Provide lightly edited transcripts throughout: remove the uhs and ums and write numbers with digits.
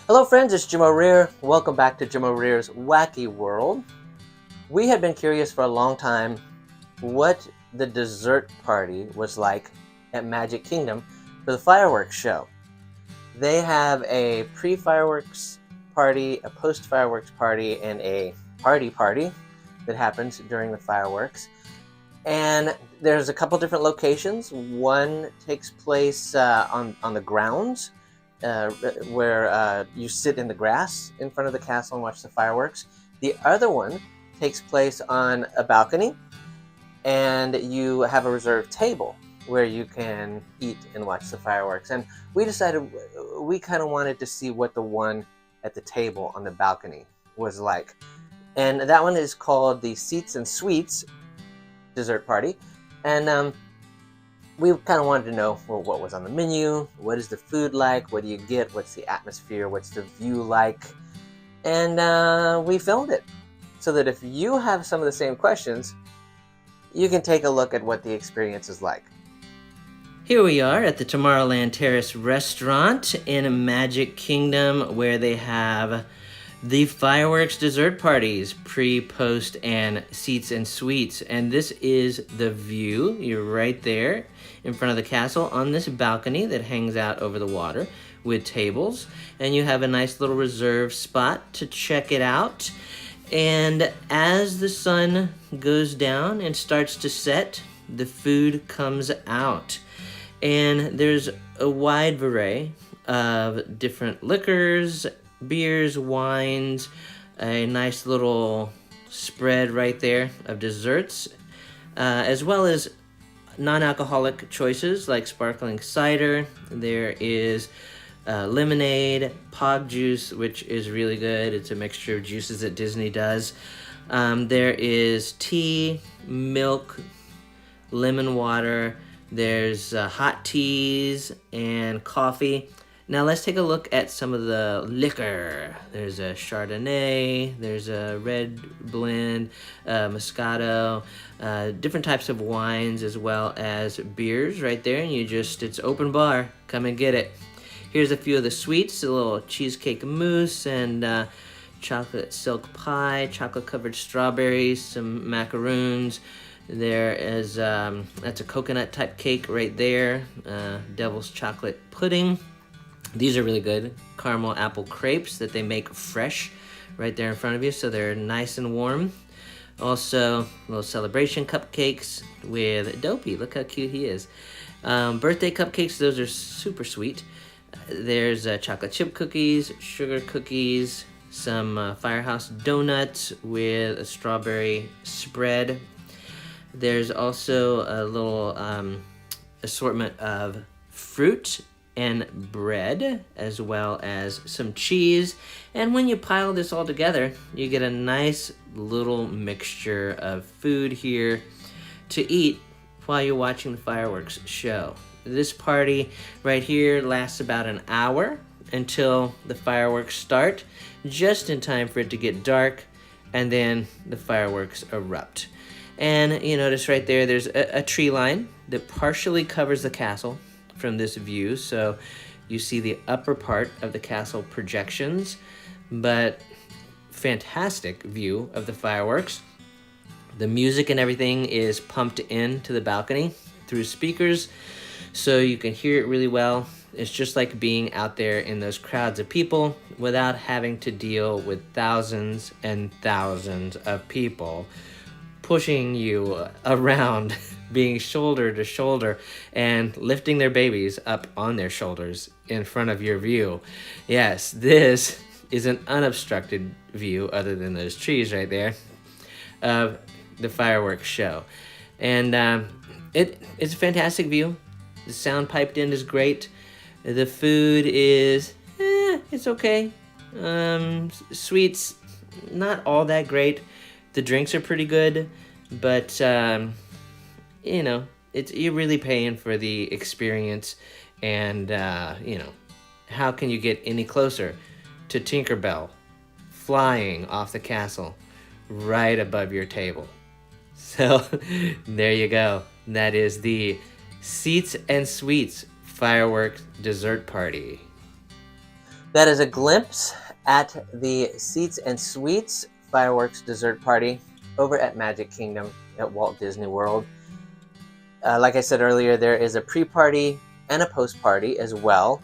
Hello friends, it's Jim O'Rear. Welcome back to Jim O'Rear's Wacky World. We had been curious for a long time what the dessert party was like at Magic Kingdom for the fireworks show. They have a pre-fireworks party, a post-fireworks party, and a party that happens during the fireworks. And there's a couple different locations. One takes place on the grounds, where you sit in the grass in front of the castle and watch the fireworks. The other one takes place on a balcony, and you have a reserved table where you can eat and watch the fireworks. And we decided we kind of wanted to see what the one at the table on the balcony was like. And that one is called the Seats and Sweets dessert party. And we kind of wanted to know, well, what was on the menu, what is the food like, what do you get, what's the atmosphere, what's the view like, and we filmed it so that if you have some of the same questions, you can take a look at what the experience is like. Here we are at the Tomorrowland Terrace restaurant in Magic Kingdom, where they have the fireworks dessert parties, pre, post, and seats and sweets. And this is the view. You're right there in front of the castle on this balcony that hangs out over the water with tables. And you have a nice little reserved spot to check it out. And as the sun goes down and starts to set, the food comes out. And there's a wide array of different liquors, beers, wines, a nice little spread right there of desserts, as well as non-alcoholic choices like sparkling cider. There is lemonade, pog juice, which is really good. It's a mixture of juices that Disney does. There is tea, milk, lemon water. There's hot teas and coffee. Now let's take a look at some of the liquor. There's a Chardonnay, there's a red blend, Moscato, different types of wines as well as beers right there. And it's open bar, come and get it. Here's a few of the sweets, a little cheesecake mousse and chocolate silk pie, chocolate covered strawberries, some macaroons. There is, that's a coconut type cake right there, devil's chocolate pudding. These are really good. Caramel apple crepes that they make fresh right there in front of you, so they're nice and warm. Also, little celebration cupcakes with Dopey. Look how cute he is. Birthday cupcakes, those are super sweet. There's chocolate chip cookies, sugar cookies, some Firehouse donuts with a strawberry spread. There's also a little assortment of fruit and bread, as well as some cheese. And when you pile this all together, you get a nice little mixture of food here to eat while you're watching the fireworks show. This party right here lasts about an hour until the fireworks start, just in time for it to get dark, and then the fireworks erupt. And you notice right there, there's a tree line that partially covers the castle from this view, so you see the upper part of the castle projections, but fantastic view of the fireworks. The music and everything is pumped into the balcony through speakers, so you can hear it really well. It's just like being out there in those crowds of people without having to deal with thousands and thousands of people pushing you around, being shoulder to shoulder and lifting their babies up on their shoulders in front of your view. Yes, this is an unobstructed view, other than those trees right there, of the fireworks show. And it's a fantastic view. The sound piped in is great. The food is, it's okay. Sweets, not all that great. The drinks are pretty good, but you're really paying for the experience, and how can you get any closer to Tinkerbell flying off the castle right above your table? So there you go. That is the Seats and Sweets fireworks dessert party. That is a glimpse at the Seats and Sweets fireworks dessert party over at Magic Kingdom at Walt Disney World. Like I said earlier, there is a pre-party and a post-party as well.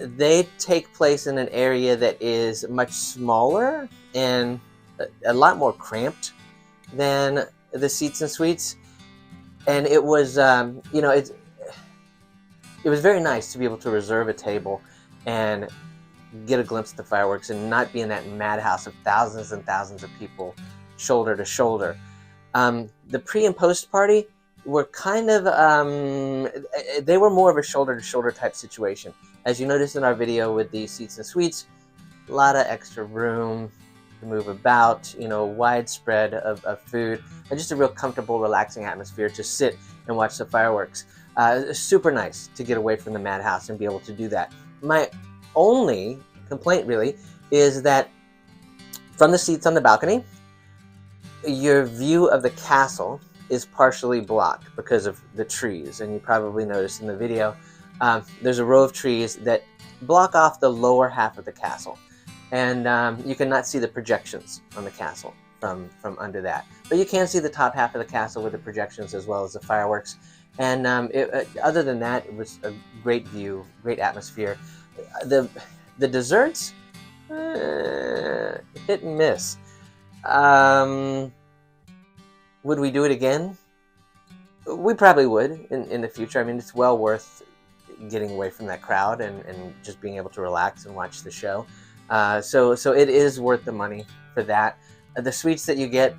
They take place in an area that is much smaller and a lot more cramped than the Seats and Sweets. And it was, it was very nice to be able to reserve a table and get a glimpse of the fireworks and not be in that madhouse of thousands and thousands of people shoulder to shoulder. The pre and post party were kind of, they were more of a shoulder to shoulder type situation. As you noticed in our video with the Seats and Sweets, a lot of extra room to move about, widespread of food, and just a real comfortable, relaxing atmosphere to sit and watch the fireworks. Super nice to get away from the madhouse and be able to do that. My only complaint really is that from the seats on the balcony, your view of the castle is partially blocked because of the trees. And you probably noticed in the video, there's a row of trees that block off the lower half of the castle. And you cannot see the projections on the castle from under that. But you can see the top half of the castle with the projections as well as the fireworks. And other than that, it was a great view, great atmosphere. The desserts, hit and miss. Would we do it again? We probably would in the future. I mean, it's well worth getting away from that crowd and just being able to relax and watch the show. So it is worth the money for that. The sweets that you get,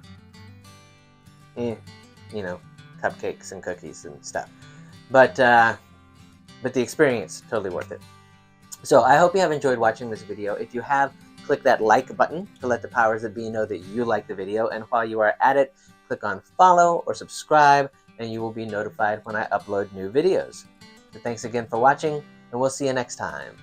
cupcakes and cookies and stuff. But the experience, totally worth it. So I hope you have enjoyed watching this video. If you have, click that like button to let the powers that be know that you like the video. And while you are at it, click on follow or subscribe, and you will be notified when I upload new videos. So thanks again for watching, and we'll see you next time.